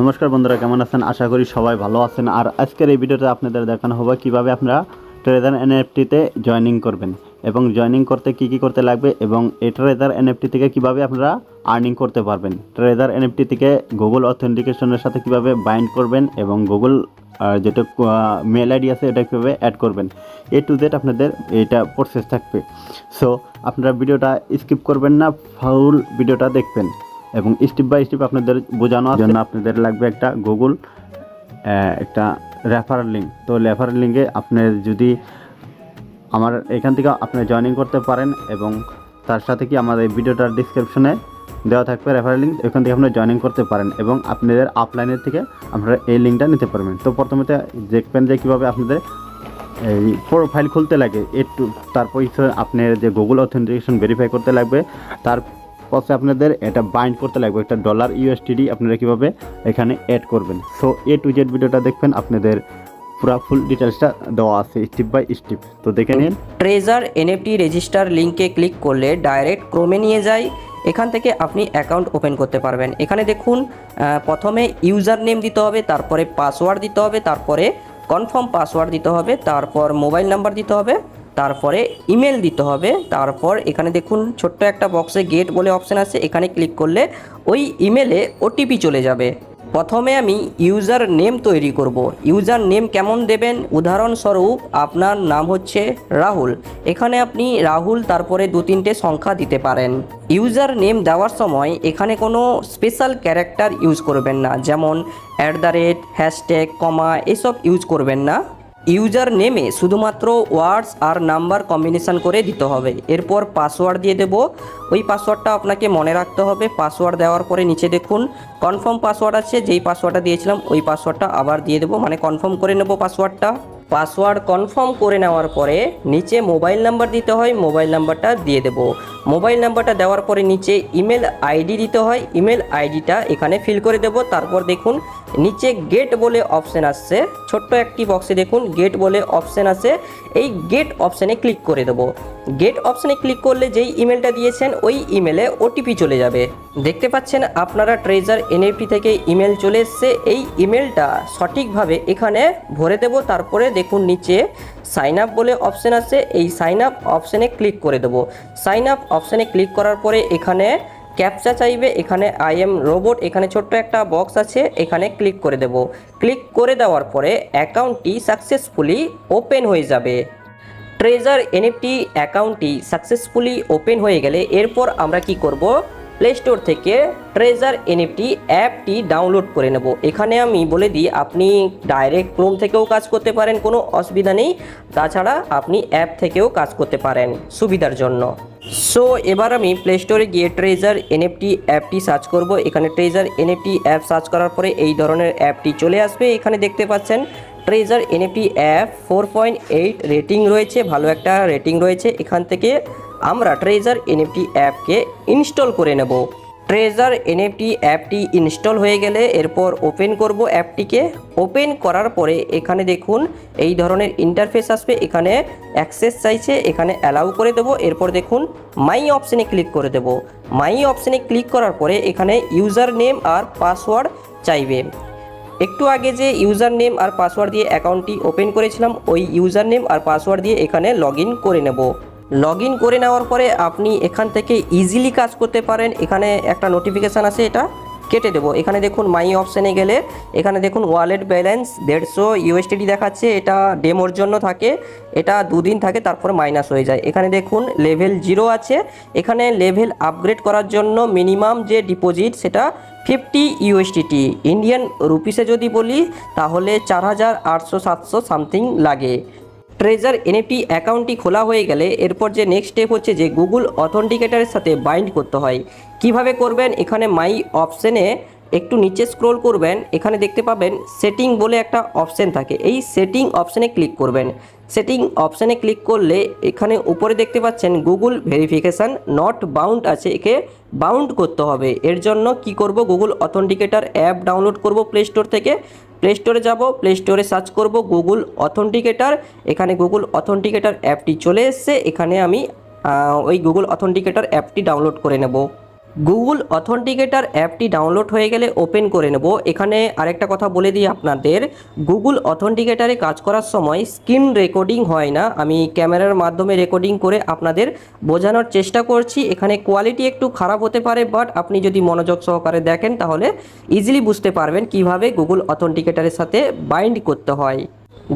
নমস্কার বন্ধুরা, কেমন আছেন? আশা করি সবাই ভালো আছেন। আর আজকের এই ভিডিওতে আপনাদের দেখানো হবে কিভাবে আপনারা ট্রেজার এনএফটিতে জয়েনিং করবেন এবং জয়েনিং করতে কি কি করতে লাগবে এবং এই ট্রেজার এনএফটি থেকে কিভাবে আপনারা আর্নিং করতে পারবেন। ট্রেজার এনএফটি থেকে গুগল অথেন্টিকেশনের সাথে কিভাবে বাইন্ড করবেন এবং গুগল যেটা মেল আইডি আছে এটা কীভাবে অ্যাড করবেন, এ টু জেড আপনাদের এটা প্রসেস থাকবে। সো আপনারা ভিডিওটা স্কিপ করবেন না, ফুল ভিডিওটা দেখবেন এবং স্টেপ বাই স্টেপ আপনাদের বোঝানোর জন্য আপনাদের লাগবে একটা গুগল একটা রেফারেল লিঙ্ক। তো রেফারেল লিঙ্কে আপনার যদি আমার এখান থেকে আপনি জয়েনিং করতে পারেন এবং তার সাথে কি আমাদের ভিডিওটার ডিসক্রিপশনে দেওয়া থাকবে রেফারেল লিঙ্ক, এখান থেকে আপনারা জয়েনিং করতে পারেন এবং আপনাদের আপলাইনের থেকে আপনারা এই লিঙ্কটা নিতে পারবেন। তো প্রথমে দেখবেন যে কীভাবে আপনাদের এই প্রোফাইল খুলতে লাগে তারপর আপনার যে গুগল অথেন্টিকেশন ভেরিফাই করতে লাগবে, তার পরে আপনাদের এটা বাইন্ড করতে লাগবে একটা $USDT আপনারা কীভাবে এখানে অ্যাড করবেন। সো এ টু জেড ভিডিওটা দেখবেন, আপনাদের পুরো ফুল ডিটেলসটা দেওয়া আছে স্টেপ বাই স্টেপ। তো দেখে নিন। ট্রেজার এনএফটি রেজিস্টার লিঙ্কে ক্লিক করলে ডাইরেক্ট ক্রোমে নিয়ে যায়। এখান থেকে আপনি অ্যাকাউন্ট ওপেন করতে পারবেন। এখানে দেখুন প্রথমে ইউজার নেম দিতে হবে, তারপরে পাসওয়ার্ড দিতে হবে, তারপরে কনফার্ম পাসওয়ার্ড দিতে হবে, তারপর মোবাইল নাম্বার দিতে হবে, তারপরে ইমেল দিতে হবে। তারপর এখানে দেখুন ছোট্ট একটা বক্সে গেট বলে অপশান আছে, এখানে ক্লিক করলে ওই ইমেলে ওটিপি চলে যাবে। প্রথমে আমি ইউজার নেম তৈরি করব। ইউজার নেম কেমন দেবেন? উদাহরণস্বরূপ আপনার নাম হচ্ছে রাহুল, এখানে আপনি রাহুল তারপরে 2-3টে সংখ্যা দিতে পারেন। ইউজার নেম দেওয়ার সময় এখানে কোনো স্পেশাল ক্যারেক্টার ইউজ করবেন না, যেমন @, হ্যাশট্যাগ, কমা এসব ইউজ করবেন না। ইউজার নেমে শুধুমাত্র ওয়ার্ডস আর নাম্বার কম্বিনেশন করে দিতে হবে। এরপর পাসওয়ার্ড দিয়ে দেব। ওই পাসওয়ার্ডটা আপনাকে মনে রাখতে হবে। পাসওয়ার্ড দেওয়ার পরে নিচে দেখুন কনফার্ম পাসওয়ার্ড আছে, যেই পাসওয়ার্ডটা দিয়েছিলাম ওই পাসওয়ার্ডটা আবার দিয়ে দেবো, মানে কনফার্ম করে নেব পাসওয়ার্ডটা। পাসওয়ার্ড কনফার্ম করে নেওয়ার পরে নিচে মোবাইল নাম্বার দিতে হয়, মোবাইল নাম্বারটা দিয়ে দেব। মোবাইল নাম্বারটা দেওয়ার পরে নিচে ইমেল আইডি দিতে হয়, ইমেল আইডিটা এখানে ফিল করে দেব। তারপর দেখুন নিচে গেট বলে অপশান আসছে, ছোট্ট একটি বক্সে দেখুন গেট বলে অপশান আছে, এই গেট অপশানে ক্লিক করে দেব। গেট অপশানে ক্লিক করলে যেই ইমেলটা দিয়েছেন ওই ইমেলে ওটিপি চলে যাবে। দেখতে পাচ্ছেন আপনারা ট্রেজার এনএফটি থেকে ইমেল চলে এসছে। এই ইমেলটা সঠিকভাবে এখানে ভরে দেব। তারপরে দেখুন নিচে সাইন আপ বলে অপশান আছে, এই সাইন আপ অপশানে ক্লিক করে দেব। সাইন আপ অপশানে ক্লিক করার পরে এখানে ক্যাপচা চাইবে, এখানে আই এম রোবট, এখানে ছোট্ট একটা বক্স আছে, এখানে ক্লিক করে দেব। ক্লিক করে দেওয়ার পরে অ্যাকাউন্টটি সাকসেসফুলি ওপেন হয়ে যাবে। ট্রেজার এনএফটি অ্যাকাউন্টটি সাকসেসফুলি ওপেন হয়ে গেলে এরপর আমরা কি করব, প্লে স্টোর থেকে ট্রেজার এনএফটি অ্যাপটি ডাউনলোড করে নেব। এখানে আমি বলে দিই আপনি ডাইরেক্ট ক্রোম থেকেও কাজ করতে পারেন, কোনো অসুবিধা নেই। তাছাড়া আপনি অ্যাপ থেকেও কাজ করতে পারেন সুবিধার জন্য। সো এবার আমি প্লে স্টোরে গিয়ে ট্রেজার এনএফটি অ্যাপটি সার্চ করব। এখানে ট্রেজার এনএফটি অ্যাপ সার্চ করার পরে এই ধরনের অ্যাপটি চলে আসবে। এখানে দেখতে পাচ্ছেন ট্রেজার এনএফটি অ্যাপ 4.8 রেটিং রয়েছে, ভালো একটা রেটিং রয়েছে। এখান থেকে আমরা ট্রেজার এনএফটি অ্যাপকে ইনস্টল করে নেব। ট্রেজার এনএফটি অ্যাপটি ইনস্টল হয়ে গেলে এরপর ওপেন করব অ্যাপটিকে। ওপেন করার পরে এখানে দেখুন এই ধরনের ইন্টারফেস আসবে, এখানে অ্যাক্সেস চাইছে, এখানে অ্যালাউ করে দেব। এরপর দেখুন মাই অপশানে ক্লিক করে দেব। মাই অপশানে ক্লিক করার পরে এখানে ইউজার নেম আর পাসওয়ার্ড চাইবে। একটু আগে যে ইউজার নেম আর পাসওয়ার্ড দিয়ে অ্যাকাউন্টটি ওপেন করেছিলাম ওই ইউজার নেম আর পাসওয়ার্ড দিয়ে এখানে লগ ইন করে নেব। লগ ইন করে নেওয়ার পরে আপনি এখান থেকে ইজিলি কাজ করতে পারেন। এখানে একটা নোটিফিকেশান আছে, এটা কেটে দেবো। এখানে দেখুন মাই অপশানে গেলে এখানে দেখুন ওয়ালেট ব্যালেন্স 150 USDT দেখাচ্ছে, এটা ডেমোর জন্য থাকে, এটা 2 দিন থাকে তারপরে মাইনাস হয়ে যায়। এখানে দেখুন লেভেল 0 আছে, এখানে লেভেল আপগ্রেড করার জন্য মিনিমাম যে ডিপোজিট সেটা 50 USDT, ইন্ডিয়ান রুপিসে যদি বলি তাহলে 4800-700 সামথিং লাগে। ট্রেজার এনএফটি অ্যাকাউন্টটি খোলা হয়ে গেলে এরপর যে নেক্সট স্টেপ হচ্ছে যে গুগল অথেন্টিকেটারের সাথে বাইন্ড করতে হয়। কিভাবে করবেন? এখানে মাই অপশানে একটু নিচে স্ক্রল করবেন, এখানে দেখতে পাবেন সেটিং বলে একটা অপশান থাকে, এই সেটিং অপশানে ক্লিক করবেন। সেটিং অপশানে ক্লিক করলে এখানে উপরে দেখতে পাচ্ছেন গুগল ভেরিফিকেশান নট বাউন্ড আছে, একে বাউন্ড করতে হবে। এর জন্য কি করব, গুগল অথেন্টিকেটার অ্যাপ ডাউনলোড করব প্লে স্টোর থেকে। প্লে স্টোরে যাব, প্লে স্টোরে সার্চ করব গুগল অথেন্টিকেটার, এখানে গুগল অথেন্টিকেটার অ্যাপটি চলে এসছে। এখানে আমি ওই গুগল অথেন্টিকেটার অ্যাপটি ডাউনলোড করে নেব। গুগল অথেন্টিকেটর অ্যাপটি ডাউনলোড হয়ে গেলে ওপেন করে নেব। এখানে আরেকটা কথা বলে দিই আপনাদের, গুগল অথেন্টিকেটরে কাজ করার সময় স্ক্রিন রেকর্ডিং হয় না। আমি ক্যামেরার মাধ্যমে রেকর্ডিং করে আপনাদের বোঝানোর চেষ্টা করছি। এখানে কোয়ালিটি একটু খারাপ হতে পারে, বাট আপনি যদি মনোযোগ সহকারে দেখেন তাহলে ইজিলি বুঝতে পারবেন কিভাবে গুগল অথেন্টিকেটরের সাথে বাইন্ড করতে হয়।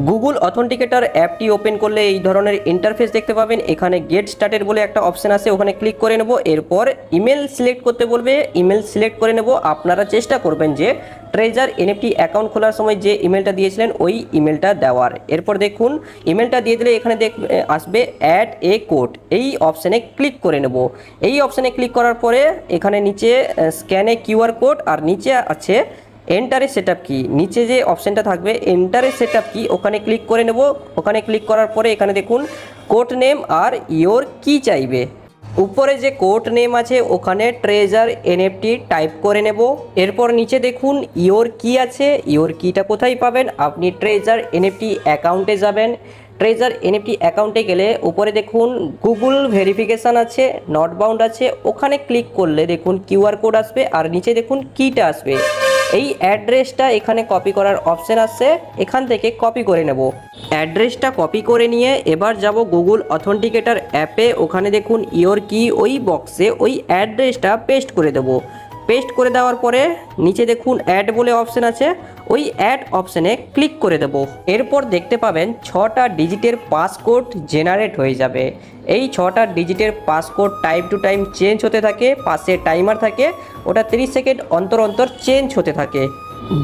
গুগল অথেন্টিকেটর অ্যাপটি ওপেন করলে এই ধরনের ইন্টারফেস দেখতে পাবেন। এখানে গেট স্টার্টেড বলে একটা অপশন আছে, ওখানে ক্লিক করে নেব। এরপর ইমেল সিলেক্ট করতে বলবে, ইমেল সিলেক্ট করে নেব। আপনারা চেষ্টা করবেন যে ট্রেজার এনএফটি অ্যাকাউন্ট খোলার সময় যে ইমেলটা দিয়েছিলেন ওই ইমেলটা দেওয়ার। এরপর দেখুন ইমেলটা দিয়ে দিলে এখানে আসবে অ্যাড এ কোড, এই অপশানে ক্লিক করে নেব। এই অপশানে ক্লিক করার পরে এখানে নিচে স্ক্যানে কিউআর কোড আর নিচে আছে এন্টারে সেটআপ কি, নিচে যে অপশনটা থাকবে এন্টারে সেটআপ কি, ওখানে ক্লিক করে নেব। ওখানে ক্লিক করার পরে এখানে দেখুন কোড নেম আর ইওর কি চাইবে। উপরে যে কোড নেম আছে ওখানে ট্রেজার এনএফটি টাইপ করে নেব। এরপর নিচে দেখুন ইওর কি আছে, ইওর কিটা কোথায় পাবেন, আপনি ট্রেজার এনএফটি অ্যাকাউন্টে যাবেন। ট্রেজার এনএফটি অ্যাকাউন্টে গেলে উপরে দেখুন গুগল ভেরিফিকেশান আছে, নট বাউন্ড আছে, ওখানে ক্লিক করলে দেখুন কিউআর কোড আসবে আর নিচে দেখুন কিটা আসবে। এই অ্যাড্রেসটা এখানে কপি করার অপশন আছে, এখান থেকে কপি করে নেব। অ্যাড্রেসটা কপি করে নিয়ে এবার যাব গুগল অথেন্টিকেটর অ্যাপে, ওখানে দেখুন ইওর কি, ওই বক্সে ওই অ্যাড্রেসটা পেস্ট করে দেব। পেস্ট করে দেওয়ার পরে নিচে দেখুন অ্যাড বলে অপশন আছে, ওই অ্যাড অপশানে ক্লিক করে দেব। এরপর দেখতে পাবেন 6টা ডিজিটের পাসকোড জেনারেট হয়ে যাবে। এই 6টা ডিজিটের passcode time to time change হতে থাকে, পাশে টাইমার থাকে, ওটা 30 সেকেন্ড অন্তর অন্তর চেঞ্জ হতে থাকে।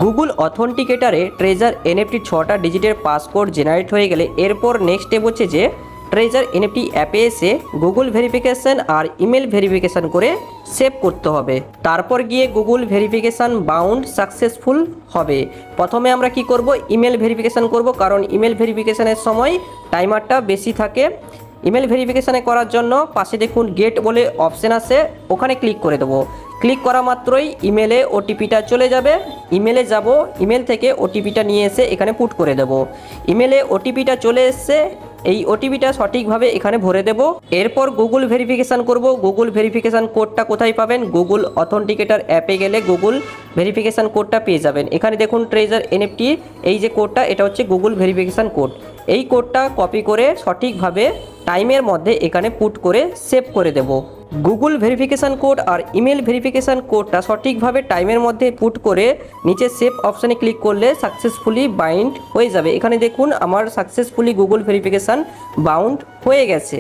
গুগল অথেন্টিকেটারে ট্রেজার এনএফটির 6টা ডিজিটের পাসকোড জেনারেট হয়ে গেলে এরপর নেক্সট স্টেপ হচ্ছে যে ট্রেজার এনএফটি অ্যাপে এসে গুগল ভেরিফিকেশান আর ইমেল ভেরিফিকেশান করে সেভ করতে হবে। তারপর গিয়ে গুগল ভেরিফিকেশান বাউন্ড সাকসেসফুল হবে। প্রথমে আমরা কি করব, ইমেল ভেরিফিকেশান করব, কারণ ইমেল ভেরিফিকেশানের সময় টাইমারটা বেশি থাকে। ইমেল ভেরিফিকেশানে করার জন্য পাশে দেখুন গেট বলে অপশান আছে, ওখানে ক্লিক করে দেবো। ক্লিক করা মাত্রই ইমেলে ওটিপিটা চলে যাবে। ইমেলে যাব, ইমেল থেকে ওটিপিটা নিয়ে এসে এখানে পুট করে দেব। ইমেলে ওটিপিটা চলে এসছে, এই ওটিপিটা সঠিকভাবে এখানে ভরে দেব। এরপর গুগল ভেরিফিকেশান করব। গুগল ভেরিফিকেশান কোডটা কোথায় পাবেন, গুগল অথেন্টিকেটর অ্যাপে গেলে গুগল ভেরিফিকেশান কোডটা পেয়ে যাবেন। এখানে দেখুন ট্রেজার এনএফটি এই যে কোডটা, এটা হচ্ছে গুগল ভেরিফিকেশান কোড। এই কোডটা কপি করে সঠিকভাবে টাইমের মধ্যে এখানে পুট করে সেভ করে দেব। গুগল ভেরিফিকেশান কোড আর ইমেল ভেরিফিকেশান কোডটা সঠিকভাবে টাইমের মধ্যে পুট করে নিচে সেভ অপশানে ক্লিক করলে সাকসেসফুলি বাইন্ড হয়ে যাবে। এখানে দেখুন আমার সাকসেসফুলি গুগল ভেরিফিকেশান বাউন্ড হয়ে গেছে।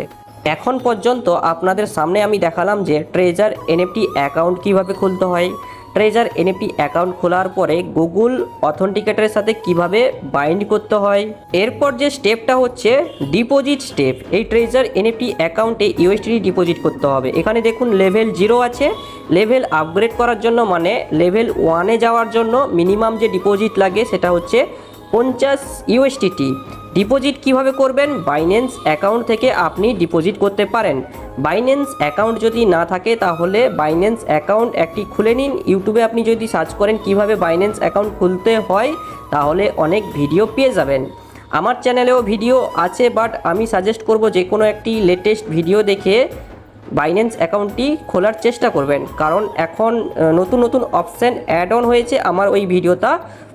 এখন পর্যন্ত আপনাদের সামনে আমি দেখালাম যে ট্রেজার এনএফটি অ্যাকাউন্ট কিভাবে খুলতে হয়, ট্রেজার এনএফটি অ্যাকাউন্ট খোলার পরে গুগল অথেন্টিকেটরের সাথে কিভাবে বাইন্ড করতে হয়। এরপর যে স্টেপটা হচ্ছে ডিপোজিট স্টেপ। এই ট্রেজার এনএফটি অ্যাকাউন্টে ইউএসডি ডিপোজিট করতে হবে। এখানে দেখুন লেভেল 0 আছে, লেভেল আপগ্রেড করার জন্য মানে লেভেল 1-এ যাওয়ার জন্য মিনিমাম যে ডিপোজিট লাগে সেটা হচ্ছে 50 ইউএসডিটি। ডিপোজিট কিভাবে করবেন, বাইন্যান্স অ্যাকাউন্ট থেকে আপনি ডিপোজিট করতে পারেন। বাইন্যান্স অ্যাকাউন্ট যদি না থাকে তাহলে বাইন্যান্স অ্যাকাউন্ট একটি খুলে নিন। ইউটিউবে আপনি যদি সার্চ করেন কিভাবে বাইন্যান্স অ্যাকাউন্ট খুলতে হয় তাহলে অনেক ভিডিও পেয়ে যাবেন। আমার চ্যানেলেও ভিডিও আছে, বাট আমি সাজেস্ট করব যে কোনো একটি লেটেস্ট ভিডিও দেখে বাইন্যান্স অ্যাকাউন্টটি খোলার চেষ্টা করবেন, কারণ এখন নতুন নতুন অপশান অ্যাড অন হয়েছে। আমার ওই ভিডিওটা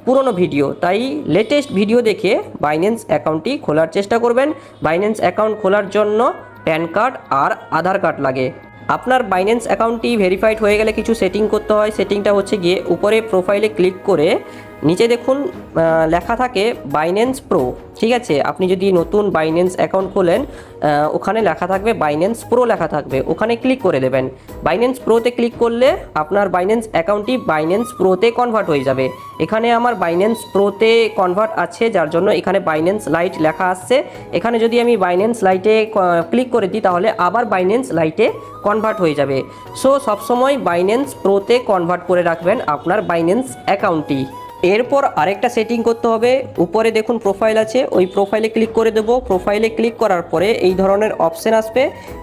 পুরনো ভিডিও, তাই লেটেস্ট ভিডিও দেখে বাইন্যান্স অ্যাকাউন্টটি খোলার চেষ্টা করবেন। বাইন্যান্স অ্যাকাউন্ট খোলার জন্য প্যান কার্ড আর আধার কার্ড লাগে। আপনার বাইন্যান্স অ্যাকাউন্টটি ভেরিফাইড হয়ে গেলে কিছু সেটিং করতে হয়। সেটিংটা হচ্ছে গিয়ে উপরে প্রোফাইলে ক্লিক করে নিচে দেখুন লেখা থাকে বাইন্যান্স প্রো, ঠিক আছে। আপনি যদি নতুন বাইন্যান্স অ্যাকাউন্ট খোলেন ওখানে লেখা থাকবে বাইন্যান্স প্রো লেখা থাকবে, ওখানে ক্লিক করে দেবেন। বাইন্যান্স প্রোতে ক্লিক করলে আপনার বাইন্যান্স অ্যাকাউন্টটি বাইন্যান্স প্রোতে কনভার্ট হয়ে যাবে। এখানে আমার বাইন্যান্স প্রোতে কনভার্ট আছে, যার জন্য এখানে বাইন্যান্স লাইট লেখা আসছে। এখানে যদি আমি বাইন্যান্স লাইটে ক্লিক করে দিই তাহলে আবার বাইন্যান্স লাইটে কনভার্ট হয়ে যাবে। সো সবসময় বাইন্যান্স প্রোতে কনভার্ট করে রাখবেন আপনার বাইন্যান্স অ্যাকাউন্টটি। এরপর আরেকটা সেটিং করতে হবে। উপরে দেখুন প্রোফাইল আছে, ওই প্রোফাইলে ক্লিক করে দেবো। প্রোফাইলে ক্লিক করার পরে এই ধরনের অপশান আসবে।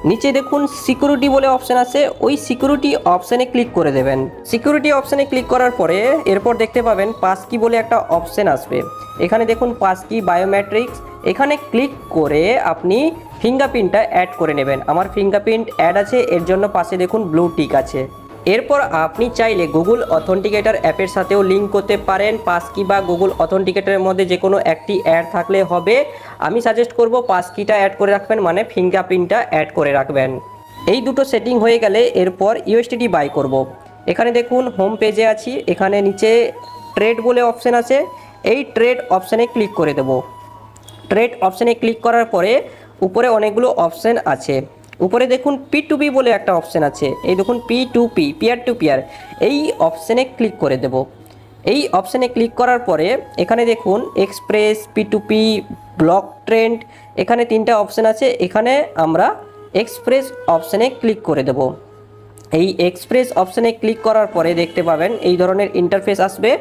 নিচে দেখুন সিকিউরিটি বলে অপশান আছে, ওই সিকিউরিটি অপশানে ক্লিক করে দেবেন। সিকিউরিটি অপশানে ক্লিক করার পরে এরপর দেখতে পাবেন পাসকি বলে একটা অপশান আসবে। এখানে দেখুন পাসকি বায়োমেট্রিক্স, এখানে ক্লিক করে আপনি ফিঙ্গারপ্রিন্টটা অ্যাড করে নেবেন। আমার ফিঙ্গারপ্রিন্ট অ্যাড আছে, এর জন্য পাশে দেখুন ব্লু টিক আছে। এরপর আপনি চাইলে গুগল অথেন্টিকেটর অ্যাপের সাথেও লিঙ্ক করতে পারেন। পাসকি বা গুগল অথেন্টিকেটরের মধ্যে যে কোনো একটি অ্যাড থাকলে হবে। আমি সাজেস্ট করব পাসকিটা অ্যাড করে রাখবেন, মানে ফিঙ্গারপ্রিন্টটা অ্যাড করে রাখবেন। এই দুটো সেটিং হয়ে গেলে এরপর ইউএসডিটি বাই করব। এখানে দেখুন হোম পেজে আছি, এখানে নিচে ট্রেড বলে অপশান আছে, এই ট্রেড অপশানে ক্লিক করে দেব। ট্রেড অপশানে ক্লিক করার পরে উপরে অনেকগুলো অপশান আছে। উপরে দেখুন P2P বলে একটা অপশান আছে, এই দেখুন P2P, পিয়ার টু পিয়ার, এই অপশানে ক্লিক করে দেব। এই অপশানে ক্লিক করার পরে এখানে দেখুন এক্সপ্রেস, P2P, ব্লক ট্রেন্ড, এখানে তিনটা অপশান আছে। এখানে আমরা এক্সপ্রেস অপশানে ক্লিক করে দেব। এই এক্সপ্রেস অপশানে ক্লিক করার পরে দেখতে পাবেন এই ধরনের ইন্টারফেস আসবে।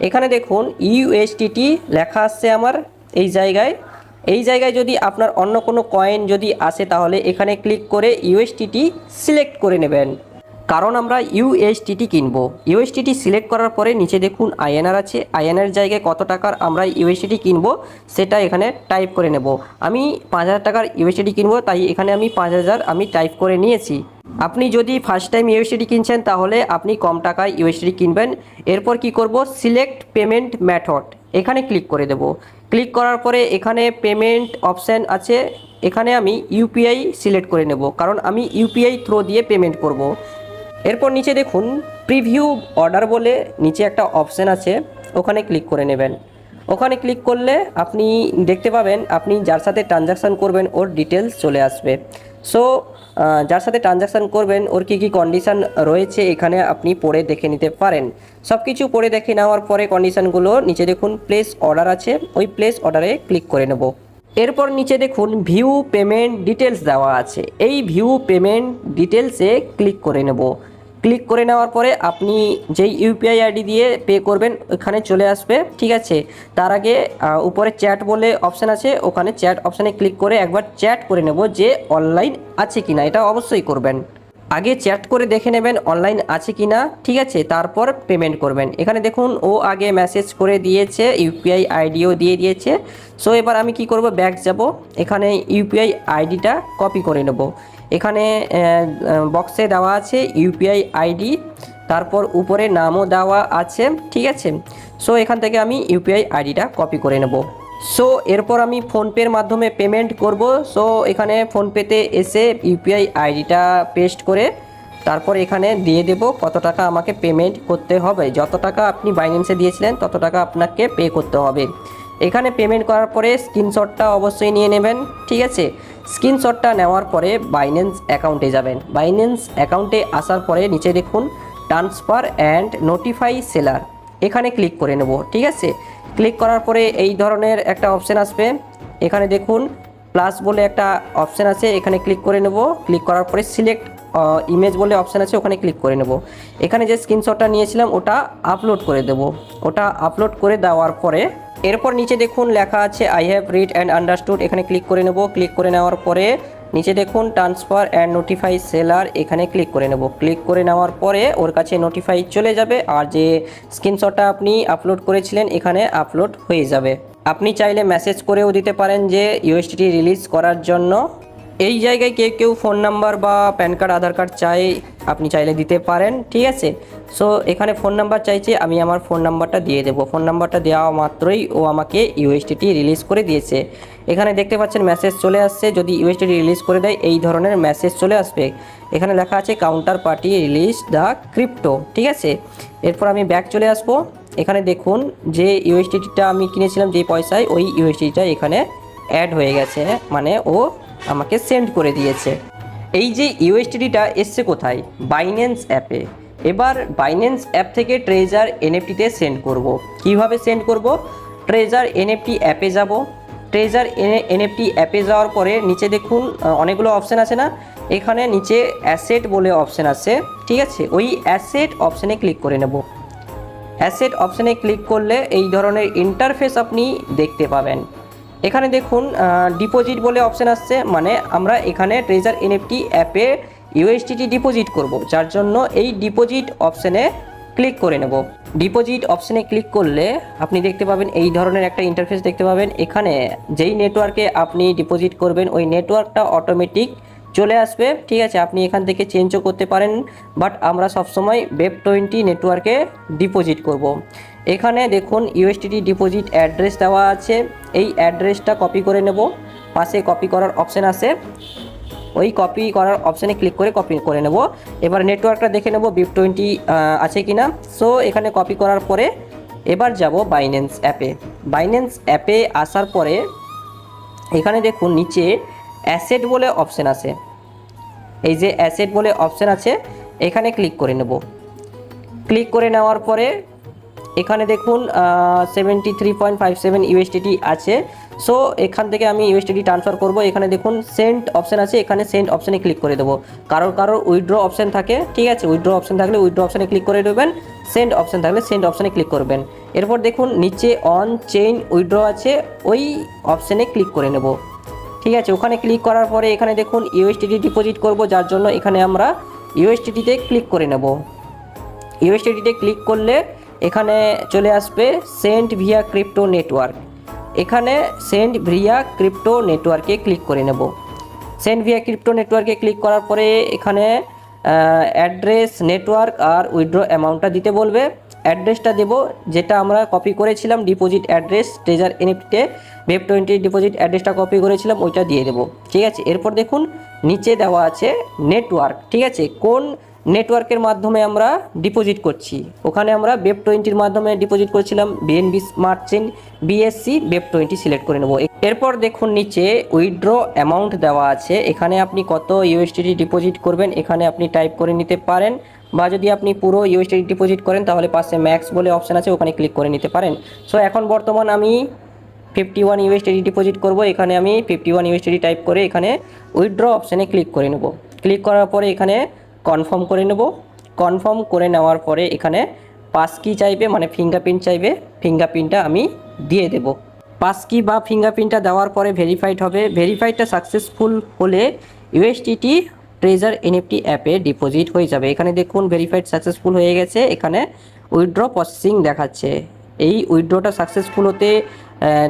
এখানে দেখুন ইউএসডিটি লেখা আসছে আমার এই জায়গায় যদি আপনার অন্য কোনো কয়েন যদি আসে তাহলে এখানে ক্লিক করে ইউএসডিটি সিলেক্ট করে নেবেন, কারণ আমরা ইউএসডিটি কিনবো। ইউএসডিটি সিলেক্ট করার পরে নিচে দেখুন আইএনআর আছে, আইএনআর জায়গায় কত টাকার আমরা ইউএসডিটি কিনবো সেটা এখানে টাইপ করে নেব। আমি 5000 টাকার ইউএসডিটি কিনবো, তাই এখানে আমি 5000 আমি টাইপ করে নিয়েছি। আপনি যদি ফার্স্ট টাইম ইউএসডিটি কিনছেন তাহলে আপনি কম টাকায় ইউএসডিটি কিনবেন। এরপর কি করব, সিলেক্ট পেমেন্ট মেথড, এখানে ক্লিক করে দেব। ক্লিক করার পরে এখানে পেমেন্ট অপশান আছে, এখানে আমি ইউপিআই সিলেক্ট করে নেব, কারণ আমি ইউপিআই থ্রো দিয়ে পেমেন্ট করব। এরপর নিচে দেখুন প্রিভিউ অর্ডার বলে নিচে একটা অপশান আছে, ওখানে ক্লিক করে নেবেন। ওখানে ক্লিক করলে আপনি দেখতে পাবেন আপনি যার সাথে ট্রানজাকশান করবেন ওর ডিটেলস চলে আসবে। সো যার সাথে ট্রানজাকশান করবেন ওর কী কী কন্ডিশান রয়েছে এখানে আপনি পড়ে দেখে নিতে পারেন। সব কিছু পড়ে দেখে নেওয়ার পরে কন্ডিশানগুলো নিচে দেখুন প্লেস অর্ডার আছে, ওই প্লেস অর্ডারে ক্লিক করে নেব। এরপর নিচে দেখুন ভিউ পেমেন্ট ডিটেলস দেওয়া আছে, এই ভিউ পেমেন্ট ডিটেলসে ক্লিক করে নেব। ক্লিক করে নেওয়ার পরে আপনি যেই ইউপিআই আইডি দিয়ে পে করবেন ওখানে চলে আসবে, ঠিক আছে। তার আগে উপরে চ্যাট বলে অপশান আছে, ওখানে চ্যাট অপশানে ক্লিক করে একবার চ্যাট করে নেব যে অনলাইন আছে কিনা, এটা অবশ্যই করবেন। আগে চ্যাট করে দেখে নেবেন অনলাইন আছে কিনা, ঠিক আছে, তারপর পেমেন্ট করবেন। এখানে দেখুন ও আগে মেসেজ করে দিয়েছে, ইউপিআই আইডিও দিয়ে দিয়েছে। সো এবার আমি কি করব, ব্যাক যাব, এখানে ইউপিআই আইডিটা কপি করে নেব। এখানে বক্সে দেওয়া আছে ইউপিআই আইডি, তারপর উপরে নামও দেওয়া আছে, ঠিক আছে। সো এখান থেকে আমি ইউপিআই আইডিটা কপি করে নেব। সো এরপর আমি ফোনপের মাধ্যমে পেমেন্ট করব। সো এখানে ফোনপেতে এসে ইউপিআই আইডিটা পেস্ট করে তারপর এখানে দিয়ে দেব কত টাকা আমাকে পেমেন্ট করতে হবে। যত টাকা আপনি বাইন্যান্সে দিয়েছিলেন তত টাকা আপনাকে পে করতে হবে। এখানে পেমেন্ট করার পরে স্ক্রিনশটটা অবশ্যই নিয়ে নেবেন, ঠিক আছে। স্ক্রিনশটটা নেওয়ার পরে বাইন্যান্স অ্যাকাউন্টে যাবেন। বাইন্যান্স অ্যাকাউন্টে আসার পরে নিচে দেখুন ট্রান্সফার অ্যান্ড নোটিফাই সেলার, এখানে ক্লিক করে নেব, ঠিক আছে। ক্লিক করার পরে এই ধরনের একটা অপশান আসবে, এখানে দেখুন প্লাস বলে একটা অপশান আছে, এখানে ক্লিক করে নেব। ক্লিক করার পরে সিলেক্ট ইমেজ বলে অপশান আছে, ওখানে ক্লিক করে নেব। এখানে যে স্ক্রিনশটটা নিয়েছিলাম ওটা আপলোড করে দেব। ওটা আপলোড করে দেওয়ার পরে এরপর নিচে দেখুন লেখা আছে I have read and understood, এখানে ক্লিক করে নেব। ক্লিক করে নেওয়ার পরে নিচে দেখুন ট্রান্সফার অ্যান্ড নোটিফাই সেলার, এখানে ক্লিক করে নেব। ক্লিক করে নেওয়ার পরে ওর কাছে নোটিফাই চলে যাবে, আর যে স্ক্রিনশটটা আপনি আপলোড করেছিলেন এখানে আপলোড হয়ে যাবে। আপনি চাইলে মেসেজ করেও দিতে পারেন যে ইউএসডিটি রিলিজ করার জন্য। এই জায়গায় কেউ ফোন নাম্বার বা প্যান কার্ড, আধার কার্ড চাই, আপনি চাইলে দিতে পারেন, ঠিক আছে। সো এখানে ফোন নাম্বার চাইছে, আমি আমার ফোন নাম্বারটা দিয়ে দেবো। ফোন নাম্বারটা দেওয়া মাত্রই ও আমাকে ইউএসডিটি রিলিজ করে দিয়েছে। এখানে দেখতে পাচ্ছেন মেসেজ চলে আসছে, যদি ইউএসডিটি রিলিজ করে দেয় এই ধরনের মেসেজ চলে আসবে। এখানে লেখা আছে counter party release the crypto, ঠিক আছে। এরপর আমি ব্যাক চলে আসবো। এখানে দেখুন যে ইউএসডিটিটা আমি কিনেছিলাম যে পয়সায়, ওই ইউএসডিটিটা এখানে অ্যাড হয়ে গেছে, মানে ও আমাকে সেন্ড করে দিয়েছে। এই যে ইউএসডিটিটা এসছে কোথায়, বাইন্যান্স অ্যাপে। এবার বাইন্যান্স অ্যাপ থেকে ট্রেজার এনএফটিতে সেন্ড করব। কিভাবে সেন্ড করব, ট্রেজার এনএফটি অ্যাপে যাব। ট্রেজার এনএফটি অ্যাপে যাওয়ার পরে নিচে দেখুন অনেকগুলো অপশান আছে না, এখানে নিচে অ্যাসেট বলে অপশান আছে, ঠিক আছে। ওই অ্যাসেট অপশানে ক্লিক করে নেব। অ্যাসেট অপশানে ক্লিক করলে এই ধরনের ইন্টারফেস আপনি দেখতে পাবেন। এখানে দেখুন ডিপোজিট বলে অপশান আসছে, মানে আমরা এখানে ট্রেজার এনএফটি অ্যাপে ইউএসডিটি ডিপোজিট করব, যার জন্য এই ডিপোজিট অপশানে ক্লিক করে নেব। ডিপোজিট অপশানে ক্লিক করলে আপনি দেখতে পাবেন এই ধরনের একটা ইন্টারফেস দেখতে পাবেন। এখানে যেই নেটওয়ার্কে আপনি ডিপোজিট করবেন ওই নেটওয়ার্কটা অটোমেটিক চলে আসবে। ঠিক আছে, আপনি এখান থেকে চেঞ্জও করতে পারেন, বাট আমরা সবসময় Web20 নেটওয়ার্কে ডিপোজিট করব। এখানে দেখুন ইউএসডিটি ডিপোজিট অ্যাড্রেস দেওয়া আছে, এই অ্যাড্রেসটা কপি করে নেব। পাশে কপি করার অপশান আছে, ওই কপি করার অপশানে ক্লিক করে কপি করে নেব। এবার নেটওয়ার্কটা দেখে নেব Web20 আছে কি না। সো এখানে কপি করার পরে এবার যাব বাইন্যান্স অ্যাপে। বাইন্যান্স অ্যাপে আসার পরে এখানে দেখুন নিচে অ্যাসেট বলে অপশান আছে, এই যে অ্যাসেট বলে অপশান আছে এখানে ক্লিক করে নেব। ক্লিক করে নেওয়ার পরে এখানে দেখুন 73.57 ইউএসডিটি আছে। সো এখান থেকে আমি ইউএসডিটি ট্রান্সফার করব। এখানে দেখুন সেন্ড অপশান আছে, এখানে সেন্ড অপশানে ক্লিক করে দেবো। কারোর উইথড্র অপশান থাকে, ঠিক আছে, উইথড্র অপশান থাকলে উইথড্র অপশানে ক্লিক করে দেবেন, সেন্ড অপশান থাকলে সেন্ড অপশানে ক্লিক করবেন। এরপর দেখুন নিচে অন চেইন উইথড্র আছে, ওই অপশানে ক্লিক করে নেব। ঠিক আছে, ওখানে ক্লিক করার পরে এখানে দেখুন ইউএসডিটি ডিপোজিট করব, যার জন্য এখানে আমরা ইউএসডিটিতে ক্লিক করে নেব। ইউএসডিটিতে ক্লিক করলে এখানে চলে আসবে সেন্ড ভিয়া ক্রিপ্টো নেটওয়ার্ক। এখানে সেন্ড ভিয়া ক্রিপ্টো নেটওয়ার্কে ক্লিক করে নেব। সেন্ড ভিয়া ক্রিপ্টো নেটওয়ার্কে ক্লিক করার পরে এখানে অ্যাড্রেস, নেটওয়ার্ক আর উইথড্র অ্যামাউন্টটা দিতে বলবে। অ্যাড্রেসটা দেব যেটা আমরা কপি করেছিলাম, ডিপোজিট অ্যাড্রেস ট্রেজার এনএফটিতে Web20 ডিপোজিট অ্যাড্রেসটা কপি করেছিলাম, ওইটা দিয়ে দেবো। ঠিক আছে, এরপর দেখুন নিচে দেওয়া আছে নেটওয়ার্ক। ঠিক আছে, কোন নেটওয়ার্কের মাধ্যমে আমরা ডিপোজিট করছি, ওখানে আমরা Web20 মাধ্যমে ডিপোজিট করছিলাম, BNB smart chain BSc Web20 select করে নেব। এরপর দেখুন নিচে উইথড্র অ্যামাউন্ট দেওয়া আছে, এখানে আপনি কত ইউএসডিটি ডিপোজিট করবেন এখানে আপনি টাইপ করে নিতে পারেন, বা যদি আপনি পুরো ইউএসডিটি ডিপোজিট করেন তাহলে পাশে ম্যাক্স বলে অপশান আছে, ওখানে ক্লিক করে নিতে পারেন। সো এখন বর্তমান আমি 51 ইউএসডিটি ডিপোজিট করব, এখানে আমি 51 ইউএসডিটি টাইপ করে এখানে উইথড্র অপশানে ক্লিক করে নেব। ক্লিক করার পরে এখানে কনফার্ম করে নেব। কনফার্ম করে নেওয়ার পরে এখানে পাস কি চাইবে, মানে ফিঙ্গারপ্রিন্ট চাইবে, ফিঙ্গারপ্রিন্টটা আমি দিয়ে দেব। পাস কি বা ফিঙ্গারপ্রিন্টটা দেওয়ার পরে ভেরিফাইড হবে। ভেরিফাইডটা সাকসেসফুল হলে ইউএসডিটি ট্রেজার এনএফটি অ্যাপে ডিপোজিট হয়ে যাবে। এখানে দেখুন ভেরিফাইড সাকসেসফুল হয়ে গেছে, এখানে উইথড্র প্রসেসিং দেখাচ্ছে। এই উইথড্রটা সাকসেসফুল হতে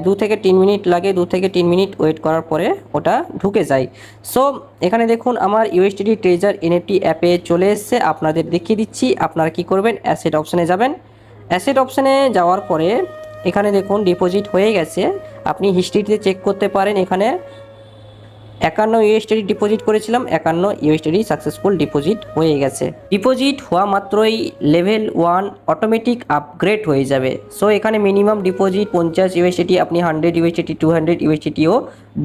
2 থেকে 3 মিনিট লাগে, 2 থেকে 3 মিনিট ওয়েট করার পরে ওটা ঢুকে যায়। সো এখানে দেখুন আমার ইউএসডিটি ট্রেজার এনএফটি অ্যাপে চলে এসেছে, আপনাদের দেখিয়ে দিচ্ছি। আপনারা কি করবেন, অ্যাসেট অপশানে যাবেন। অ্যাসেট অপশানে যাওয়ার পরে এখানে দেখুন ডিপোজিট হয়ে গেছে, আপনি হিস্ট্রিতে চেক করতে পারেন। এখানে 51 ইউএসডিটি ডিপোজিট করেছিলাম, 51 ইউএসডিটি সাকসেসফুল ডিপোজিট হয়ে গেছে। ডিপোজিট হওয়া মাত্রই লেভেল 1 অটোমেটিক আপগ্রেড হয়ে যাবে। সো এখানে মিনিমাম ডিপোজিট 50 ইউএসডিটি, আপনি 100 ইউএসডিটি 200 ইউএসডিটিও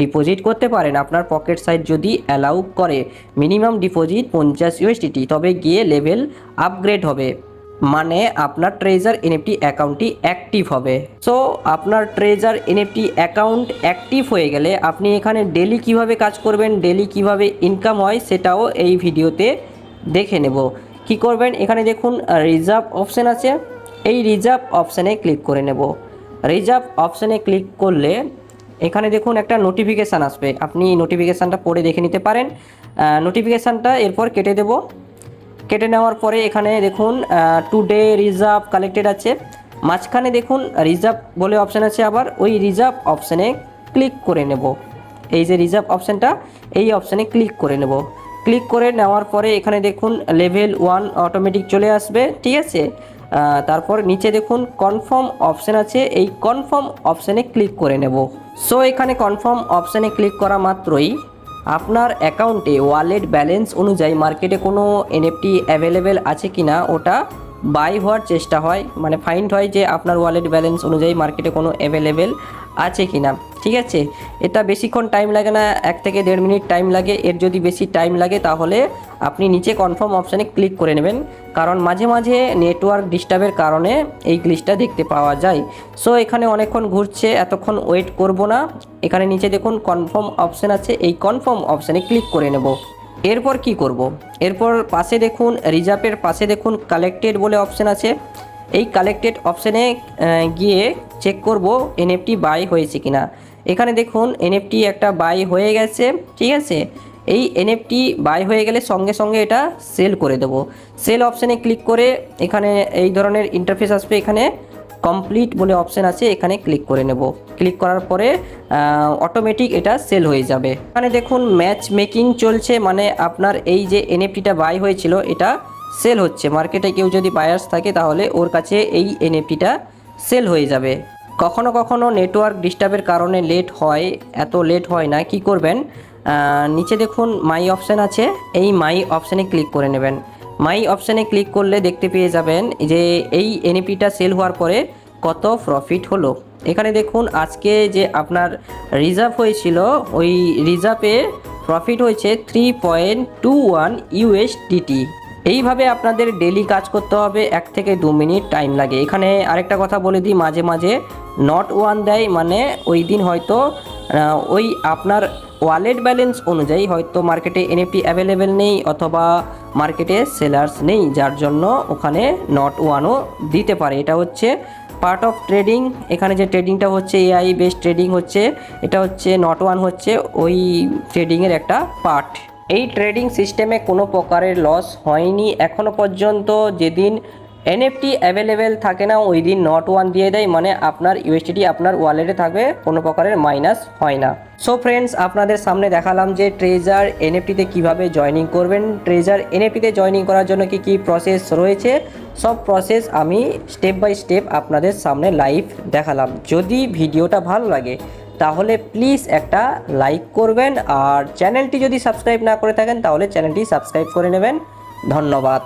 ডিপোজিট করতে পারেন, আপনার পকেট সাইজ যদি অ্যালাউ করে। মিনিমাম ডিপোজিট 50 ইউএসডিটি, তবে গিয়ে লেভেল আপগ্রেড হবে, মানে আপনার ট্রেজার এনএফটি অ্যাকাউন্টটি অ্যাক্টিভ হবে। সো আপনার ট্রেজার এনএফটি অ্যাকাউন্ট অ্যাক্টিভ হয়ে গেলে আপনি এখানে ডেলি কিভাবে কাজ করবেন, ডেলি কিভাবে ইনকাম হয় সেটাও এই ভিডিওতে দেখে নেব। কি করবেন, এখানে দেখুন রিজার্ভ অপশান আছে, এই রিজার্ভ অপশানে ক্লিক করে নেব। রিজার্ভ অপশানে ক্লিক করলে এখানে দেখুন একটা নোটিফিকেশান আসবে, আপনি নোটিফিকেশানটা পড়ে দেখে নিতে পারেন। নোটিফিকেশানটা এরপর কেটে দেব। কেটে নেওয়ার পরে এখানে দেখুন টুডে রিজার্ভ কালেক্টেড আছে, মাঝখানে দেখুন রিজার্ভ বলে অপশান আছে, আবার ওই রিজার্ভ অপশানে ক্লিক করে নেব। এই যে রিজার্ভ অপশানটা, এই অপশানে ক্লিক করে নেব। ক্লিক করে নেওয়ার পরে এখানে দেখুন লেভেল 1 অটোমেটিক চলে আসবে। ঠিক আছে, তারপর নিচে দেখুন কনফার্ম অপশান আছে, এই কনফার্ম অপশানে ক্লিক করে নেব। সো এখানে কনফার্ম অপশানে ক্লিক করা মাত্রই আপনার অ্যাকাউন্টে ওয়ালেট ব্যালেন্স অনুযায়ী মার্কেটে কোনো এনএফটি অ্যাভেলেবেল আছে কি না ওটা বাই হওয়ার চেষ্টা হয়, মানে ফাইন্ড হয় যে আপনার ওয়ালেট ব্যালেন্স অনুযায়ী মার্কেটে কোনো অ্যাভেলেবেল আছে কি না। ঠিক আছে, এটা বেশিক্ষণ টাইম লাগে না, 1 থেকে 1.5 মিনিট টাইম লাগে। এর যদি বেশি টাইম লাগে তাহলে আপনি নিচে কনফার্ম অপশানে ক্লিক করে নেবেন, কারণ মাঝে মাঝে নেটওয়ার্ক ডিস্টার্বের কারণে এই গ্লিচটা দেখতে পাওয়া যায়। সো এখানে অনেকক্ষণ ঘুরছে, এতক্ষণ ওয়েট করব না। এখানে নিচে দেখুন কনফার্ম অপশান আছে, এই কনফার্ম অপশানে ক্লিক করে নেব। এরপর কি করব, এরপর পাশে দেখুন রিজার্ভের পাশে দেখুন কালেক্টেড বলে অপশান আছে, এই কালেক্টেড অপশানে গিয়ে চেক করব এনএফটি বাই হয়েছে কিনা। এখানে দেখুন এনএফটি একটা বাই হয়ে গেছে। ঠিক আছে, এই এনএফটি বাই হয়ে গেলে সঙ্গে সঙ্গে এটা সেল করে দেব। সেল অপশানে ক্লিক করে এখানে এই ধরনের ইন্টারফেস আসবে, এখানে কমপ্লিট বলে অপশন আছে, এখানে ক্লিক করে নেব। ক্লিক করার পরে অটোমেটিক এটা সেল হয়ে যাবে। এখানে দেখুন ম্যাচ মেকিং চলছে, মানে আপনার এই যে এনএফটিটা বাই হয়েছিল এটা সেল হচ্ছে। মার্কেটে কেউ যদি বায়ার্স থাকে তাহলে ওর কাছে এই এনএফটিটা সেল হয়ে যাবে। কখনো কখনো নেটওয়ার্ক ডিস্টার্বের কারণে লেট হয়, এত লেট হয় না। কি করবেন, নিচে দেখুন মাই অপশান আছে, এই মাই অপশানে ক্লিক করে নেবেন। মাই অপশানে ক্লিক করলে দেখতে পেয়ে যাবেন যে এই এনএফটিটা সেল হওয়ার পরে কত প্রফিট হলো। এখানে দেখুন আজকে যে আপনার রিজার্ভ হয়েছিল ওই রিজার্ভে প্রফিট হয়েছে 3.21 USDT। এইভাবে আপনাদের ডেলি কাজ করতে হবে, 1 থেকে 2 মিনিট টাইম লাগে। এখানে আরেকটা কথা বলে দিই, মাঝে মাঝে নট ওয়ান দেয়, মানে ওই দিন হয়তো ওই আপনার ওয়ালেট ব্যালেন্স অনুযায়ী হয়তো মার্কেটে এনএফটি অ্যাভেলেবেল নেই অথবা মার্কেটে সেলার্স নেই, যার জন্য ওখানে নট ওয়ানও দিতে পারে। এটা হচ্ছে পার্ট অফ ট্রেডিং। এখানে যে ট্রেডিংটা হচ্ছে এআই বেসড ট্রেডিং হচ্ছে, এটা হচ্ছে নট ওয়ান হচ্ছে ওই ট্রেডিংয়ের একটা পার্ট। এই ট্রেডিং সিস্টেমে কোনো প্রকারের লস হয়নি এখনও পর্যন্ত। যেদিন এনএফটি অ্যাভেলেবেল থাকে না ওই দিন নট ওয়ান দিয়ে দেয়, মানে আপনার ইউএসডিটি আপনার ওয়ালেটে থাকবে, কোনো প্রকারের মাইনাস হয় না। সো ফ্রেন্ডস, আপনাদের সামনে দেখালাম যে ট্রেজার এনএফটিতে কিভাবে জয়েনিং করবেন। ট্রেজার এনএফটিতে জয়েনিং করার জন্য কি কি প্রসেস রয়েছে, সব প্রসেস আমি স্টেপ বাই স্টেপ আপনাদের সামনে লাইভ দেখালাম। যদি ভিডিওটা ভালো লাগে তাহলে প্লিজ একটা লাইক করবেন, আর চ্যানেলটি যদি সাবস্ক্রাইব না করে থাকেন তাহলে চ্যানেলটি সাবস্ক্রাইব করে নেবেন। ধন্যবাদ।